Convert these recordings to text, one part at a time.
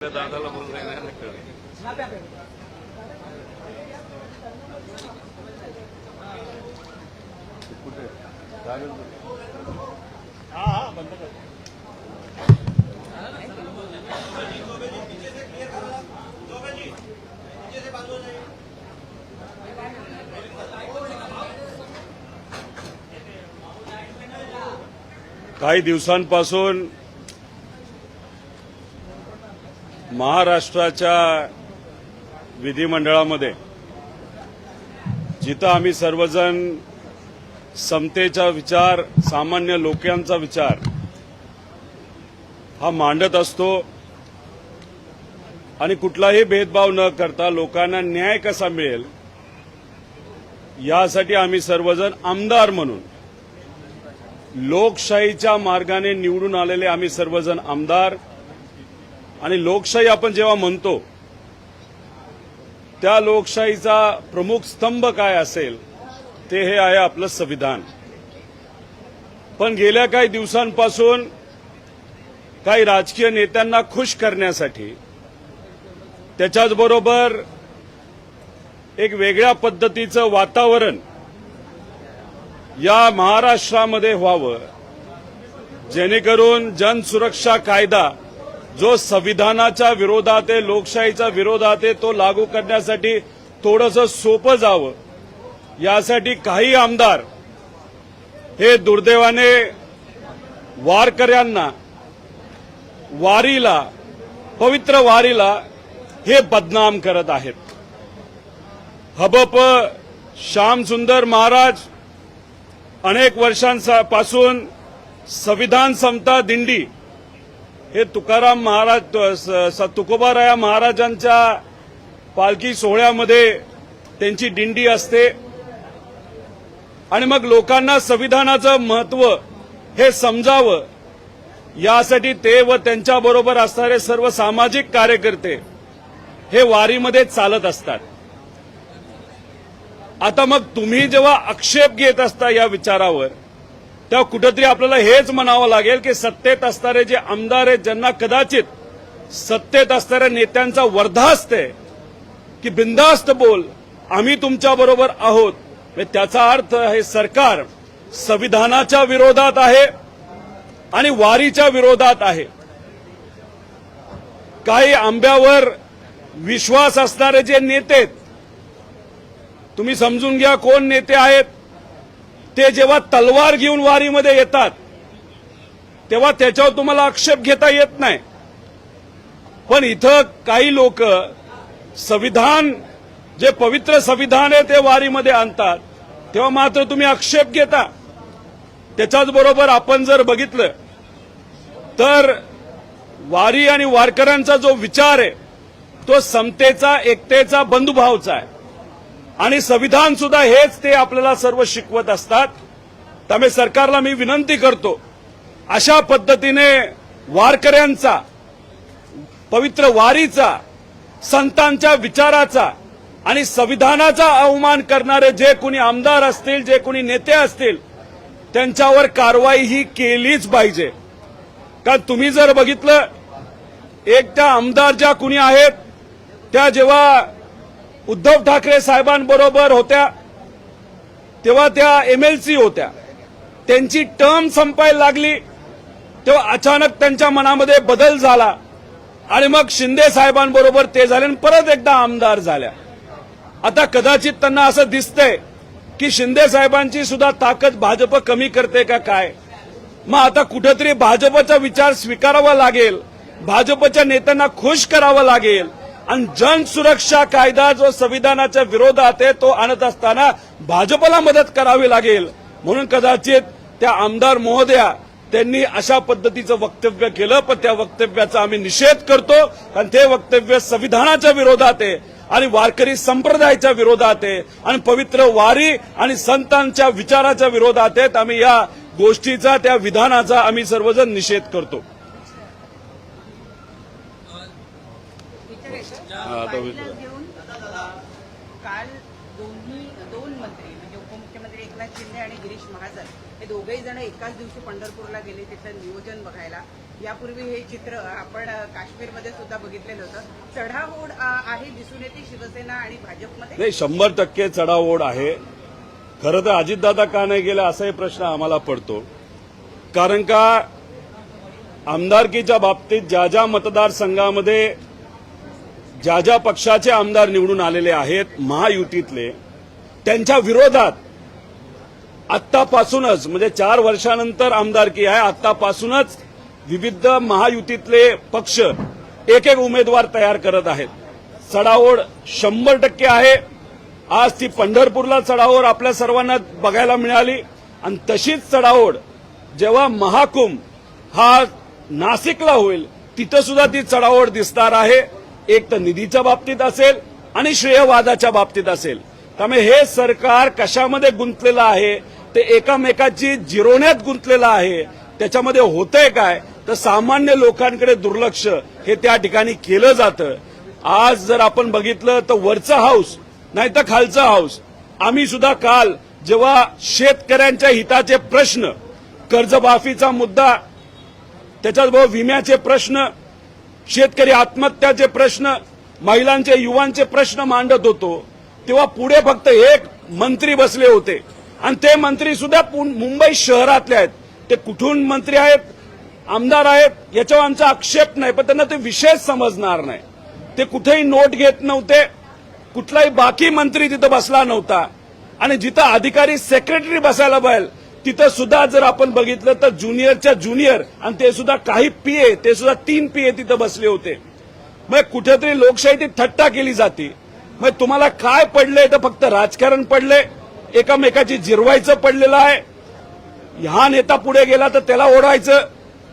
दादाला बोल रहे हैं कुठे बंद कर काही दिवसांपासून महाराष्ट्राच्या विधिमंडळामध्ये जिथं आम्ही सर्वजण समतेचा विचार, सामान्य लोकांचा विचार हा मांडत असतो आणि कुठलाही भेदभाव न करता लोकांना न्याय कसा मिळेल यासाठी आम्ही सर्वजण आमदार म्हणून लोकशाहीच्या मार्गाने निवडून आलेले आम्ही सर्वजण आमदार आणि लोकशाही आपण जेव्हा म्हणतो त्या लोकशाहीचा प्रमुख स्तंभ काय असेल ते हे आहे आपलं संविधान. पण गेल्या काही दिवसांपासून काही राजकीय नेत्यांना खुश करण्यासाठी त्याच्याचबरोबर एक वेगळ्या पद्धतीचं वातावरण या महाराष्ट्रामध्ये व्हावं जेणेकरून जनसुरक्षा कायदा जो संविधानाच्या विरोधात आहे, लोकशाहीच्या विरोधात आहे, तो लागू करण्यासाठी थोडंसं सोपं जावं यासाठी काही आमदार हे दुर्दैवाने वारकऱ्यांना वारीला, पवित्र वारीला हे बदनाम करत आहेत. हबप श्यामसुंदर महाराज अनेक वर्षांपासून संविधान समता दिंडी हे तुकाराम महाराज, तुकोबाराया महाराजांच्या पालखी सोहळ्यामध्ये त्यांची दिंडी असते आणि मग लोकांना संविधानाचं महत्त्व हे समजावं यासाठी ते व त्यांच्याबरोबर असणारे सर्व सामाजिक कार्यकर्ते हे वारीमध्ये चालत असतात. आता मग तुम्ही जेव्हा आक्षेप घेत असता या विचारावर तेव्हा कुठेतरी आपल्याला हेच म्हणावं लागेल की सत्तेत असणारे जे आमदार आहेत ज्यांना कदाचित सत्तेत असणाऱ्या नेत्यांचा वर्धा असते की बिनधास्त बोल, आम्ही तुमच्या बरोबर आहोत, त्याचा अर्थ हे सरकार संविधानाच्या विरोधात आहे आणि वारीच्या विरोधात आहे. काही आंब्यावर विश्वास असणारे जे नेते आहेत, तुम्ही समजून घ्या कोण नेते आहेत. ते जेव्हा तलवार घेऊन वारीमध्ये येतात तेव्हा त्याच्यावर तुम्हाला आक्षेप घेता येत नाही. पण इथं काही लोक संविधान, जे पवित्र संविधान आहे ते वारीमध्ये आणतात तेव्हा मात्र तुम्ही आक्षेप घेता. त्याच्याच बरोबर आपण जर बघितलं तर वारी आणि वारकऱ्यांचा जो विचार आहे तो समतेचा, एकतेचा, बंधुभावचा आहे आणि संविधान सुद्धा हेच ते आपल्याला सर्व शिकवत असतात. त्यामुळे सरकारला मी विनंती करतो, अशा पद्धतीने वारकऱ्यांचा, पवित्र वारीचा, संतांच्या विचाराचा आणि संविधानाचा अवमान करणारे जे कोणी आमदार असतील, जे कोणी नेते असतील त्यांच्यावर कारवाई ही केलीच पाहिजे. कारण तुम्ही जर बघितलं एक त्या आमदार ज्या कुणी आहेत त्या जेव्हा उद्धव ठाकरे साहेबांबरोबर होत्या तेव्हा त्या एमएलसी होत्या, त्यांची टर्म संपायला लागली तेव्हा अचानक त्यांच्या मनामध्ये बदल झाला आणि मग शिंदे साहेबांबरोबर ते झाले आणि परत एकदा आमदार झाल्या. आता कदाचित त्यांना असं दिसतंय की शिंदे साहेबांची सुद्धा ताकद भाजप कमी करते का काय. मग आता कुठेतरी भाजपचा विचार स्वीकारावा लागेल, भाजपच्या नेत्यांना खुश करावं लागेल आणि जनसुरक्षा कायदा जो संविधानाच्या विरोधात आहे तो आणत असताना भाजपला मदत करावी लागेल. म्हणून कदाचित त्या आमदार महोदया त्यांनी अशा पद्धतीचं वक्तव्य केलं. पण त्या वक्तव्याचा आम्ही निषेध करतो कारण ते वक्तव्य संविधानाच्या विरोधात आहे आणि वारकरी संप्रदायाच्या विरोधात आहे आणि पवित्र वारी आणि संतांच्या विचाराच्या विरोधात आहेत. आम्ही या गोष्टीचा, त्या विधानाचा आम्ही सर्वजण निषेध करतो. काल दोन मंत्री म्हणजे उपमुख्यमंत्री एकनाथ शिंदे आणि गिरीश महाजन हे दोघेही जण एकाच दिवशी पंढरपूरला गेले तिथलं नियोजन बघायला. यापूर्वी हे चित्र आपण काश्मीरमध्ये सुद्धा बघितलेलं होतं. चढाओढ आहे दिसून येते शिवसेना आणि भाजपमध्ये. नाही, 100% चढाओढ आहे. खरं तर अजितदादा का नाही गेला असाही प्रश्न आम्हाला पडतो. कारण का आमदारकीच्या बाबतीत ज्या ज्या मतदारसंघामध्ये ज्या ज्या पक्षाचे आमदार निवडून आलेले आहेत महायुतीतले, त्यांच्या विरोधात आत्तापासूनच म्हणजे 4 वर्षानंतर आमदारकी आहे, आत्तापासूनच विविध महायुतीतले पक्ष एक एक उमेदवार तयार करत आहेत. चढाओढ 100% आहे. आज ती पंढरपूरला चढाओढ आपल्या सर्वांना बघायला मिळाली आणि तशीच चढाओढ जेव्हा महाकुंभ हा नाशिकला होईल तिथं सुद्धा ती चढाओढ दिसणार आहे. एक तर निधीच्या बाबतीत असेल आणि श्रेयवादाच्या बाबतीत असेल. त्यामुळे हे सरकार कशामध्ये गुंतलेलं आहे ते एकामेकाची जिरवण्यात गुंतलेलं आहे. त्याच्यामध्ये होतंय काय तर सामान्य लोकांकडे दुर्लक्ष हे त्या ठिकाणी केलं जातं. आज जर आपण बघितलं तर वरचं हाऊस नाही तर खालचं हाऊस. आम्ही सुद्धा काल जेव्हा शेतकऱ्यांच्या हिताचे प्रश्न, कर्जमाफीचा मुद्दा, त्याच्याबरोबर विम्याचे प्रश्न, शेतकरी आत्महत्याचे प्रश्न, महिलांचे युवांचे प्रश्न मांडत होतो तेव्हा पुढे फक्त एक मंत्री बसले होते आणि ते मंत्री सुद्धा मुंबई शहरातले आहेत. ते कुठून मंत्री आहेत, आमदार आहेत याच्यावर आमचा आक्षेप नाही, पण त्यांना ते विषय समजणार नाही. ते कुठेही नोट घेत नव्हते. कुठलाही बाकी मंत्री तिथं बसला नव्हता आणि जिथं अधिकारी सेक्रेटरी बसायला पाहिजे तिथं सुद्धा जर आपण बघितलं तर ज्युनियरच्या ज्युनियर आणि ते सुद्धा काही पीए, ते सुद्धा 3 पीए तिथं बसले होते. मग कुठेतरी लोकशाही थट्टा केली जाते. मग तुम्हाला काय पडलंय तर फक्त राजकारण पडलंय, एकामेकाची जिरवायचं पडलेलं आहे. हा नेता पुढे गेला तर त्याला ओढायचं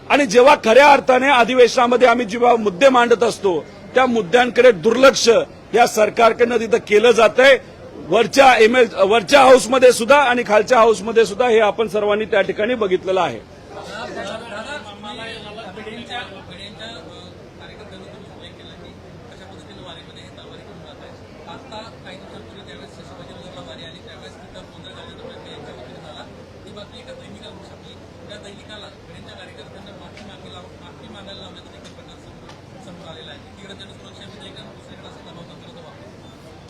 आणि जेव्हा खऱ्या अर्थाने अधिवेशनामध्ये आम्ही जेव्हा मुद्दे मांडत असतो त्या मुद्द्यांकडे दुर्लक्ष या सरकारकडनं तिथं केलं जातंय. वरच्या हाऊसमध्ये सुद्धा आणि खालच्या हाऊसमध्ये सुद्धा हे आपण सर्वांनी त्या ठिकाणी बघितलेलं आहे.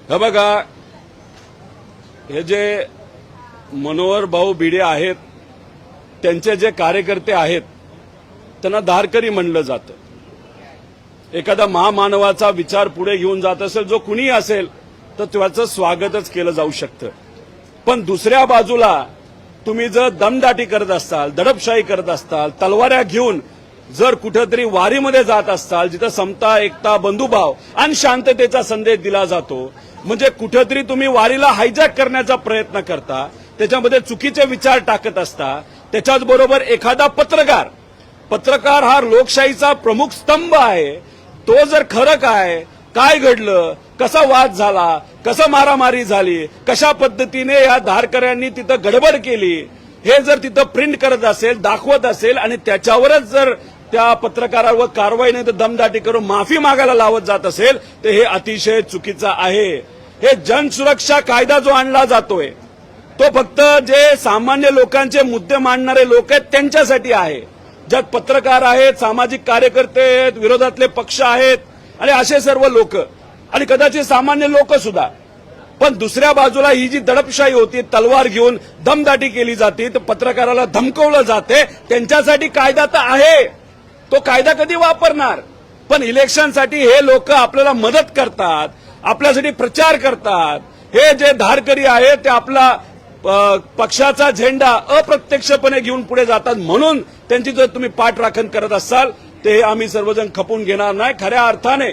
हे बघा, हे जे मनोहर भाऊ भिडे आहेत त्यांचे जे कार्यकर्ते आहेत त्यांना धारकरी म्हणलं जातं. एखादा महामानवाचा विचार पुढे घेऊन जात असेल जो कुणी असेल तर त्याचं स्वागतच केलं जाऊ शकतं. पण दुसऱ्या बाजूला तुम्ही जर दमदाटी करत असाल, दडपशाही करत असाल, तलवाऱ्या घेऊन जर कुठेतरी वारीमध्ये जात असाल जिथं समता, एकता, बंधुभाव आणि शांततेचा संदेश दिला जातो, म्हणजे कुठेतरी तुम्ही वारीला हायजॅक करण्याचा प्रयत्न करता, त्याच्यामध्ये चुकीचे विचार टाकत असता. त्याच्याचबरोबर एखादा पत्रकार हा लोकशाहीचा प्रमुख स्तंभ आहे. तो जर खरं काय घडलं, कसा वाद झाला, कसं मारामारी झाली, कशा पद्धतीने या धारकऱ्यांनी तिथं गडबड केली हे जर तिथं प्रिंट करत असेल, दाखवत असेल आणि त्याच्यावरच जर त्या पत्रकारावर कारवाई नाही तर दमदाटी करून माफी मागायला लावत जात असेल तर हे अतिशय चुकीचं आहे. हे जनसुरक्षा कायदा जो आणला जातोय तो फक्त जे सामान्य लोकांचे मुद्दे मांडणारे लोक आहेत त्यांच्यासाठी आहे. ज्यात पत्रकार आहेत, सामाजिक कार्यकर्ते आहेत, विरोधातले पक्ष आहेत आणि असे सर्व लोक आणि कदाचित सामान्य लोक सुद्धा. पण दुसऱ्या बाजूला ही जी दडपशाही होती, तलवार घेऊन दमदाटी केली जाते, तर पत्रकाराला धमकवलं जाते, त्यांच्यासाठी कायदा तर आहे. तो कायदा कधी वापरणार? पण इलेक्शनसाठी हे लोक आपल्याला मदत करतात, आपल्यासाठी प्रचार करतात. हे जे धारकरी आहेत ते आपला पक्षाचा झेंडा अप्रत्यक्षपणे घेऊन पुढे जातात. म्हणून त्यांची जर तुम्ही पाठराखण करत असाल ते आम्ही सर्वजण खपून घेणार नाही. खऱ्या अर्थाने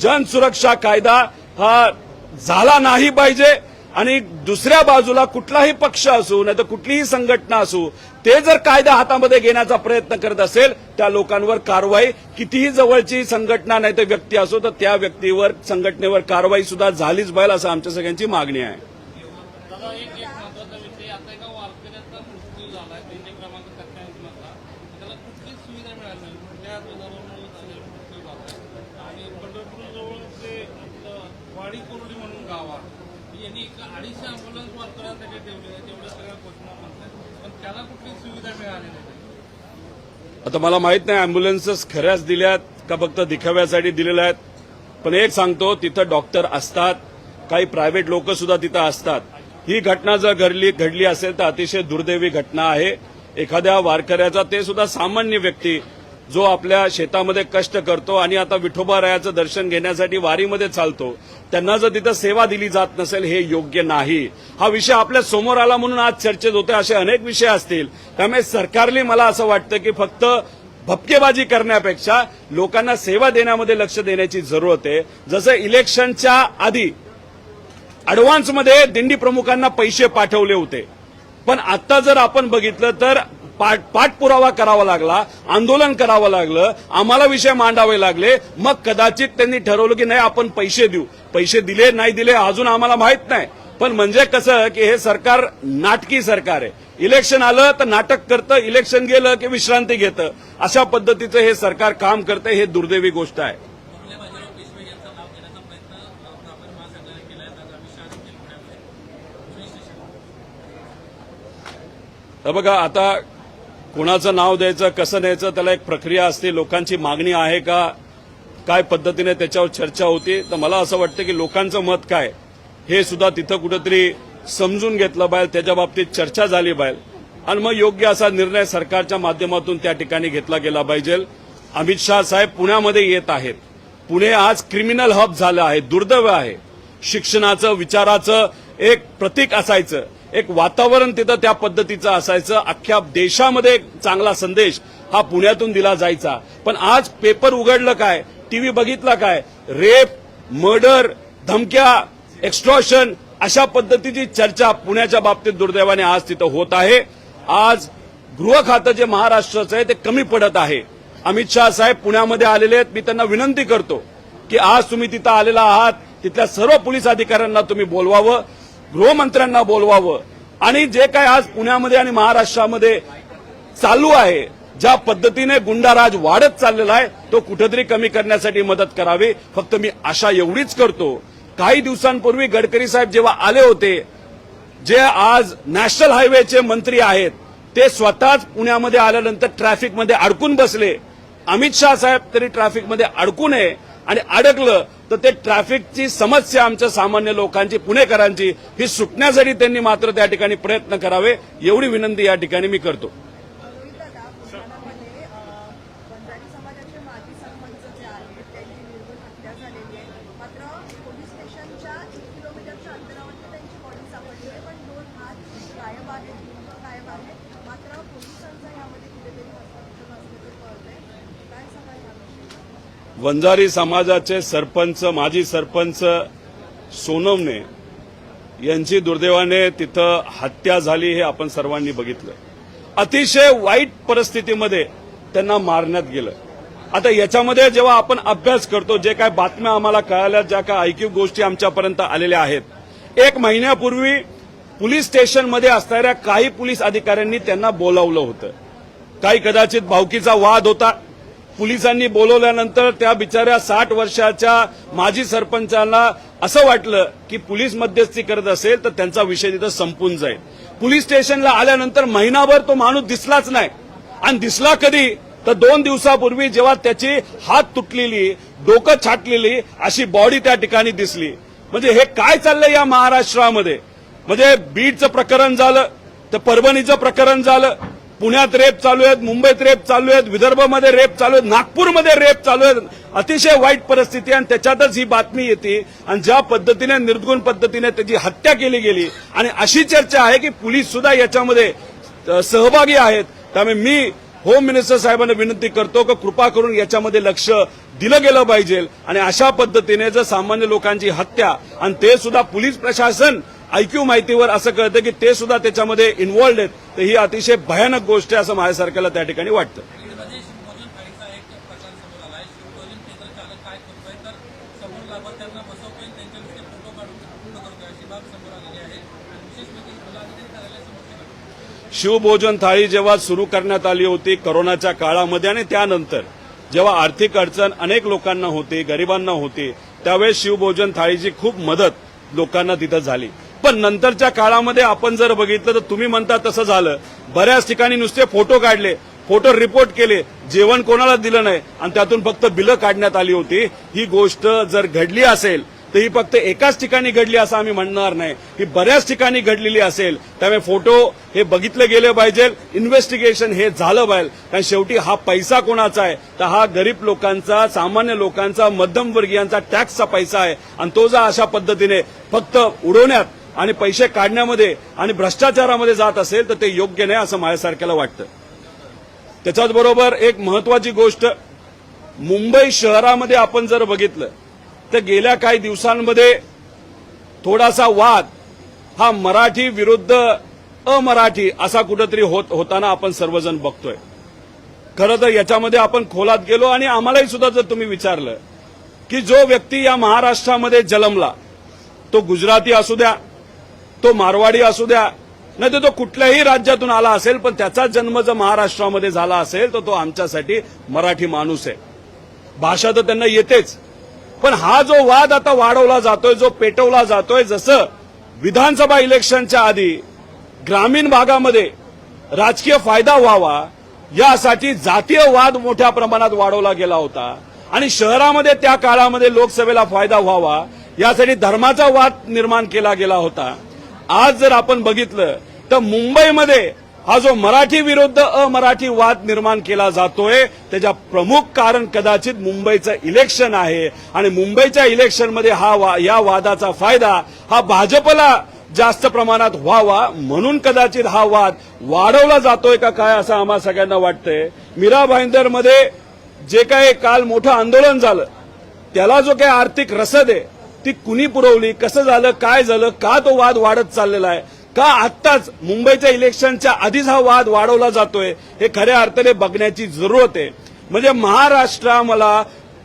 जनसुरक्षा कायदा हा झाला नाही पाहिजे आणि दुसऱ्या बाजूला कुठलाही पक्ष असू नाही तर कुठलीही संघटना असू ते जर कायदा हातामध्ये घेण्याचा प्रयत्न करत असेल त्या लोकांवर कारवाई, कितीही जवळची संघटना नाही तर व्यक्ती असो तर त्या व्यक्तीवर, संघटनेवर कारवाई सुद्धा झालीच पाहिजे असं आमच्या सगळ्यांची मागणी आहे. वाडी कोरडी म्हणून गाव आहे, यांनी 250 अँब्युलन्स वर्करांसाठी ठेवले तेवढं सगळ्या घोषणा म्हणतात पण त्याला कुठली सुविधा मिळाली नाही. आता मला माहित नाही अँब्युलन्सेस खऱ्याच दिल्यात का फक्त दिखाव्यासाठी दिलेल्या आहेत, पण एक सांगतो, तिथं डॉक्टर असतात, काही प्रायव्हेट लोक सुद्धा तिथं असतात. ही घटना जर घडली असेल तर अतिशय दुर्दैवी घटना आहे. एखाद्या वारकऱ्याचा, ते सुद्धा सामान्य व्यक्ती जो आपल्या शेतामध्ये कष्ट करतो आणि आता विठोबारायाचं दर्शन घेण्यासाठी वारीमध्ये चालतो, त्यांना जर तिथं सेवा दिली जात नसेल, हे योग्य नाही. हा विषय आपल्या समोर आला म्हणून आज चर्चेत होते. असे अनेक विषय असतील. त्यामुळे सरकारने, मला असं वाटतं की फक्त भपकेबाजी करण्यापेक्षा लोकांना सेवा देण्यामध्ये लक्ष देण्याची जरूरत आहे. जसं इलेक्शनच्या आधी अॅडव्हान्समध्ये दिंडी प्रमुखांना पैसे पाठवले होते, पण आता जर आपण बघितलं तर पाठपुरावा करावा लागला, आंदोलन करावं लागलं, आम्हाला विषय मांडावे लागले. मग कदाचित त्यांनी ठरवलं की नाही आपण पैसे देऊ. पैसे दिले नाही दिले अजून आम्हाला माहित नाही, पण म्हणजे कसं की हे सरकार नाटकी सरकार आहे. इलेक्शन आलं तर नाटक करतं, इलेक्शन गेलं की विश्रांती घेतं. अशा पद्धतीचं हे सरकार काम करतं. हे दुर्दैवी गोष्ट आहे. तर बघा, आता कोणाचं नाव द्यायचं, कसं द्यायचं, त्याला एक प्रक्रिया असते. लोकांची मागणी आहे का, काय पद्धतीने त्याच्यावर चर्चा होती. तर मला असं वाटतं की लोकांचं मत काय हे सुद्धा तिथं कुठेतरी समजून घेतलं पाहिजे, त्याच्या बाबतीत चर्चा झाली पाहिजे आणि मग योग्य असा निर्णय सरकारच्या माध्यमातून त्या ठिकाणी घेतला गेला पाहिजे. अमित शाह साहेब पुण्यामध्ये येत आहेत. पुणे आज क्रिमिनल हब झालं आहे, दुर्दैव आहे. शिक्षणाचं, विचाराचं एक प्रतीक असायचं, एक वातावरण तिथं त्या पद्धतीचं असायचं. अख्ख्या देशामध्ये एक चांगला संदेश हा पुण्यातून दिला जायचा. पण आज पेपर उघडलं काय, टीव्ही बघितला काय, रेप, मर्डर, धमक्या, एक्स्ट्रॉशन, अशा पद्धतीची चर्चा पुण्याच्या बाबतीत दुर्दैवाने आज तिथं होत आहे. आज गृह खातं जे महाराष्ट्राचं आहे ते कमी पडत आहे. अमित शाह साहेब पुण्यामध्ये आलेले आहेत. मी त्यांना विनंती करतो की आज तुम्ही तिथं आलेला आहात, तिथल्या सर्व पोलीस अधिकाऱ्यांना तुम्ही बोलवावं, गृहमंत्र्यांना बोलवावं आणि जे काय आज पुण्यामध्ये आणि महाराष्ट्रामध्ये चालू आहे, ज्या पद्धतीने गुंडाराज वाढत चाललेला आहे, तो कुठेतरी कमी करण्यासाठी मदत करावी. फक्त मी आशा एवढीच करतो, काही दिवसांपूर्वी गडकरी साहेब जेव्हा आले होते, जे आज नॅशनल हायवेचे मंत्री आहेत, ते स्वतःच पुण्यामध्ये आल्यानंतर ट्रॅफिकमध्ये अडकून बसले. अमित शाह साहेब तरी ट्रॅफिकमध्ये अडकू नये आणि अडकलं तर ते ट्रॅफिकची समस्या आमच्या सामान्य लोकांची, पुणेकरांची, ही सुटण्यासाठी त्यांनी मात्र त्या ठिकाणी प्रयत्न करावे, एवढी विनंती या ठिकाणी मी करतो. वंजारी समाजाचे सरपंच, माजी सरपंच सोनवणे यांची दुर्दैवाने तिथं हत्या झाली, हे आपण सर्वांनी बघितलं. अतिशय वाईट परिस्थितीमध्ये त्यांना मारण्यात गेलं. आता याच्यामध्ये जेव्हा आपण अभ्यास करतो, जे काय बातम्या आम्हाला कळाल्या, ज्या काय ऐकीव गोष्टी आमच्यापर्यंत आलेल्या आहेत, 1 महिन्यापूर्वी पोलीस स्टेशनमध्ये असणाऱ्या काही पोलीस अधिकाऱ्यांनी त्यांना बोलावलं होतं. काही कदाचित भावकीचा वाद होता. पोलिसांनी बोलवल्यानंतर त्या बिचाऱ्या 60 वर्षाच्या माजी सरपंचांना असं वाटलं की पोलीस मध्यस्थी करत असेल तर त्यांचा विषय तिथं संपून जाईल. पोलीस स्टेशनला आल्यानंतर महिनाभर तो माणूस दिसलाच नाही. आणि दिसला कधी तर 2 दिवसापूर्वी, जेव्हा त्याची हात तुटलेली, डोकं छाटलेली अशी बॉडी त्या ठिकाणी दिसली. म्हणजे हे काय चाललंय या महाराष्ट्रामध्ये? म्हणजे बीडचं प्रकरण झालं, तर परभणीचं प्रकरण झालं, पुण्यात रेप चालू आहेत, मुंबईत रेप चालू आहेत, विदर्भामध्ये रेप चालू आहेत, नागपूरमध्ये रेप चालू आहेत. अतिशय वाईट परिस्थिती आणि त्याच्यातच ही बातमी येते. आणि ज्या पद्धतीने, निर्गुण पद्धतीने त्याची हत्या केली गेली आणि अशी चर्चा आहे की पोलीस सुद्धा याच्यामध्ये सहभागी आहेत. त्यामुळे मी होम मिनिस्टर साहेबांना विनंती करतो की कृपा करून याच्यामध्ये लक्ष दिलं गेलं पाहिजे. आणि अशा पद्धतीने जर सामान्य लोकांची हत्या, आणि ते सुद्धा पोलीस प्रशासन ऐक्यू माहितीवर असं कळतं की ते सुद्धा त्याच्यामध्ये इन्व्हॉल्ड आहेत, तर ही अतिशय भयानक गोष्ट आहे असं माझ्यासारख्याला त्या ठिकाणी वाटतं. शिवभोजन थाळी जेव्हा सुरू करण्यात आली होती कोरोनाच्या काळामध्ये आणि त्यानंतर जेव्हा आर्थिक अडचण अनेक लोकांना होती, गरिबांना होती, त्यावेळेस शिवभोजन थाळीची खूप मदत लोकांना तिथं झाली. पण नंतरच्या काळामध्ये आपण जर बघितलं तर तुम्ही म्हणता तसं झालं. बऱ्याच ठिकाणी नुसते फोटो काढले, फोटो रिपोर्ट केले, जेवण कोणाला दिलं नाही आणि त्यातून फक्त बिलं काढण्यात आली होती. ही गोष्ट जर घडली असेल तर ही फक्त एकाच ठिकाणी घडली असं आम्ही म्हणणार नाही, ही बऱ्याच ठिकाणी घडलेली असेल. त्यामुळे फोटो हे बघितले गेले पाहिजे, इन्व्हेस्टिगेशन हे झालं पाहिजे. कारण शेवटी हा पैसा कोणाचा आहे तर हा गरीब लोकांचा, सामान्य लोकांचा, मध्यमवर्गीयांचा टॅक्सचा पैसा आहे आणि तो जर अशा पद्धतीने फक्त उडवण्यात आणि पैसे काढण्यामध्ये आणि भ्रष्टाचारामध्ये जात असेल तर ते योग्य नाही असं माझ्यासारख्याला वाटतं. त्याच्याच बरोबर एक महत्वाची गोष्ट, मुंबई शहरामध्ये आपण जर बघितलं तर गेल्या काही दिवसांमध्ये थोडासा वाद हा मराठी विरुद्ध अमराठी असा कुठेतरी होताना आपण सर्वजण बघतोय. खरं तर याच्यामध्ये आपण खोलात गेलो आणि आम्हालाही सुद्धा जर तुम्ही विचारलं की जो व्यक्ती या महाराष्ट्रामध्ये जन्मला, तो गुजराती असू द्या, तो मारवाडी असू द्या, नाही तर तो कुठल्याही राज्यातून आला असेल, पण त्याचा जन्म जर महाराष्ट्रामध्ये झाला असेल तर तो आमच्यासाठी मराठी माणूस आहे. भाषा तर त्यांना येतेच, पण हा जो वाद आता वाढवला जातोय, जो पेटवला जातोय, जसं विधानसभा इलेक्शनच्या आधी ग्रामीण भागामध्ये राजकीय फायदा व्हावा यासाठी जातीय वाद मोठ्या प्रमाणात वाढवला गेला होता आणि शहरामध्ये त्या काळामध्ये लोकसभेला फायदा व्हावा यासाठी धर्माचा वाद निर्माण केला गेला होता. आज जर आपण बघितलं तर मुंबईमध्ये हा जो मराठी विरुद्ध अमराठी वाद निर्माण केला जातोय त्याच्या प्रमुख कारण कदाचित मुंबईचं इलेक्शन आहे आणि मुंबईच्या इलेक्शनमध्ये या वादाचा फायदा हा भाजपला जास्त प्रमाणात व्हावा म्हणून कदाचित हा वाद वाढवला जातोय का काय असं आम्हा सगळ्यांना वाटतंय. मीरा भाईंदरमध्ये जे काही काल मोठं आंदोलन झालं त्याला जो काही आर्थिक रसद आहे ती कुणी पुरवली, कसं झालं, काय झालं, का तो वाद वाढत चाललेला आहे, का आत्ताच मुंबईच्या इलेक्शनच्या आधीच हा वाद वाढवला जातोय, हे खऱ्या अर्थाने बघण्याची जरूरत आहे. म्हणजे महाराष्ट्राला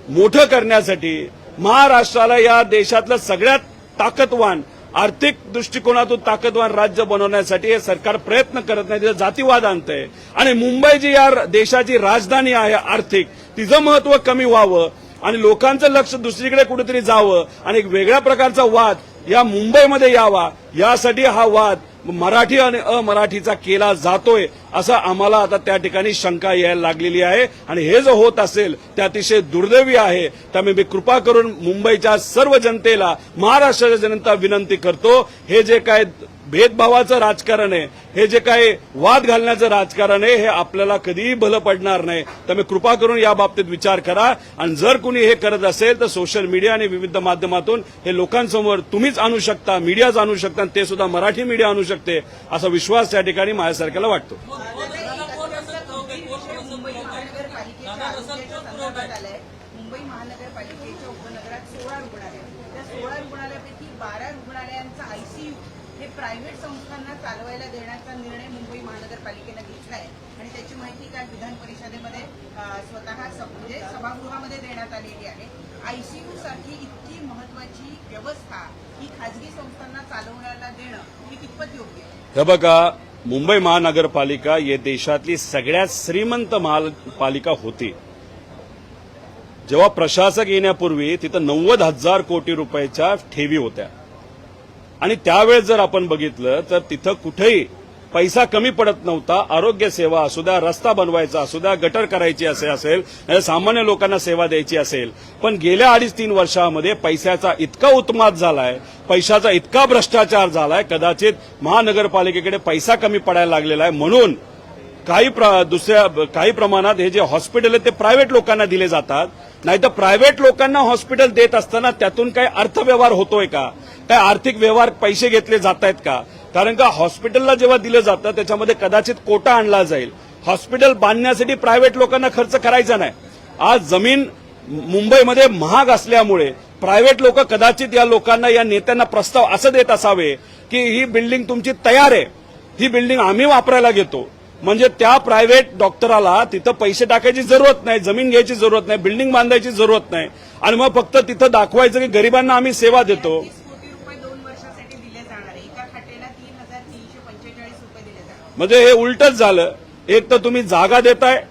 मोठं करण्यासाठी, महाराष्ट्राला या देशातलं सगळ्यात ताकदवान, आर्थिक दृष्टिकोनातून ताकदवान राज्य बनवण्यासाठी हे सरकार प्रयत्न करत नाही, तिथं जातीवाद आणतंय आणि मुंबई जी या देशाची राजधानी आहे आर्थिक, तिचं महत्व कमी व्हावं आणि लोकांचं लक्ष दुसरीकडे कुठेतरी जावं आणि एक वेगळ्या प्रकारचा वाद या मुंबईमध्ये यावा यासाठी हा वाद मराठी आणि अमराठीचा केला जातोय असं आम्हाला आता त्या ठिकाणी शंका यायला लागलेली आहे आणि हे जर होत असेल ते अतिशय दुर्दैवी आहे. त्यामुळे मी कृपा करून मुंबईच्या सर्व जनतेला, महाराष्ट्राच्या जनतेला विनंती करतो, हे जे काय भेदभावाचं राजकारण आहे, हे जे काही वाद घालण्याचं राजकारण आहे, हे आपल्याला कधीही भलं पडणार नाही. त्यामुळे कृपा करून या बाबतीत विचार करा आणि जर कुणी हे करत असेल तर सोशल मीडिया आणि विविध माध्यमातून हे लोकांसमोर तुम्हीच आणू शकता, मीडियाच आणू शकता आणि ते सुद्धा मराठी मीडिया आणू शकते असा विश्वास त्या ठिकाणी माझ्यासारख्याला वाटतो. मुंबई महानगरपालिकेच्या उपनगरात 16 रुग्णालय, त्या 16 रुग्णालयापैकी 12 रुग्णालयांचा आयसीयू हे प्रायव्हेट संस्थांना चालवायला देण्याचा निर्णय मुंबई महानगरपालिकेनं घेतला आहे आणि त्याची माहिती काल विधान परिषदेमध्ये स्वतः म्हणजे सभागृहामध्ये देण्यात आलेली आहे. आयसीयू सारखी इतकी महत्वाची व्यवस्था ही खाजगी संस्थांना चालवण्याला देणं ही कितपत योग्य आहे? हे बघा, मुंबई महानगरपालिका या देशातली सगळ्यात श्रीमंत महापालिका होती. जेव्हा प्रशासक येण्यापूर्वी तिथं 90,000 कोटी रुपयाच्या ठेवी होत्या आणि त्यावेळेस जर आपण बघितलं तर तिथं कुठेही पैसा कमी पडत नव्हता. आरोग्य सेवा असू द्या, रस्ता बनवायचा असू द्या, गटर करायची असेल, सामान्य लोकांना सेवा द्यायची असेल, पण गेल्या 2.5-3 वर्षामध्ये पैशाचा इतका उत्माद झालाय, पैशाचा इतका भ्रष्टाचार झालाय, कदाचित महानगरपालिकेकडे पैसा कमी पडायला लागलेला आहे. म्हणून काही प्रमाणात हे जे हॉस्पिटल आहे ते प्रायव्हेट लोकांना दिले जातात. नाही तर प्रायव्हेट लोकांना हॉस्पिटल देत असताना त्यातून काही अर्थव्यवहार होतोय का, काय आर्थिक व्यवहार पैसे घेतले जात आहेत का? कारण का हॉस्पिटलला जेव्हा दिलं जातं त्याच्यामध्ये कदाचित कोटा आणला जाईल. हॉस्पिटल बांधण्यासाठी प्रायव्हेट लोकांना खर्च करायचा नाही. आज जमीन मुंबईमध्ये महाग असल्यामुळे प्रायव्हेट लोक कदाचित या लोकांना, या नेत्यांना प्रस्ताव असं देत असावे की ही बिल्डिंग तुमची तयार आहे, ही बिल्डिंग आम्ही वापरायला घेतो, म्हणजे त्या प्रायव्हेट डॉक्टराला तिथं पैसे टाकायची जरूरत नाही, जमीन घ्यायची जरूरत नाही, बिल्डिंग बांधायची जरूरत नाही आणि मग फक्त तिथं दाखवायचं की गरिबांना आम्ही सेवा देतो. 30 कोटी रुपये 2 वर्षासाठी दिले जाणार, एका खाटेला 3,345 रुपये दिले जाणार. म्हणजे हे उलटच झालं. एक तर तुम्ही जागा देताय,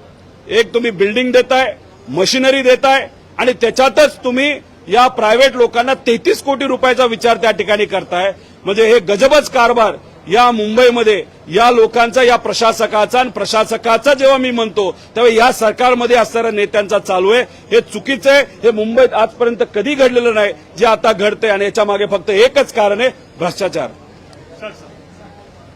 एक तुम्ही बिल्डिंग देताय, मशिनरी देताय आणि त्याच्यातच तुम्ही या प्रायव्हेट लोकांना 33 कोटी रुपयाचा विचार त्या ठिकाणी करताय. म्हणजे हे गजबच कारभार या मुंबईमध्ये या लोकांचा, या प्रशासकाचा आणि प्रशासकाचा जेव्हा मी म्हणतो तेव्हा या सरकारमध्ये असणाऱ्या नेत्यांचा चालू आहे. हे चुकीचं आहे. हे मुंबईत आजपर्यंत कधी घडलेलं नाही जे आता घडतंय आणि याच्या मागे फक्त एकच कारण आहे, भ्रष्टाचार.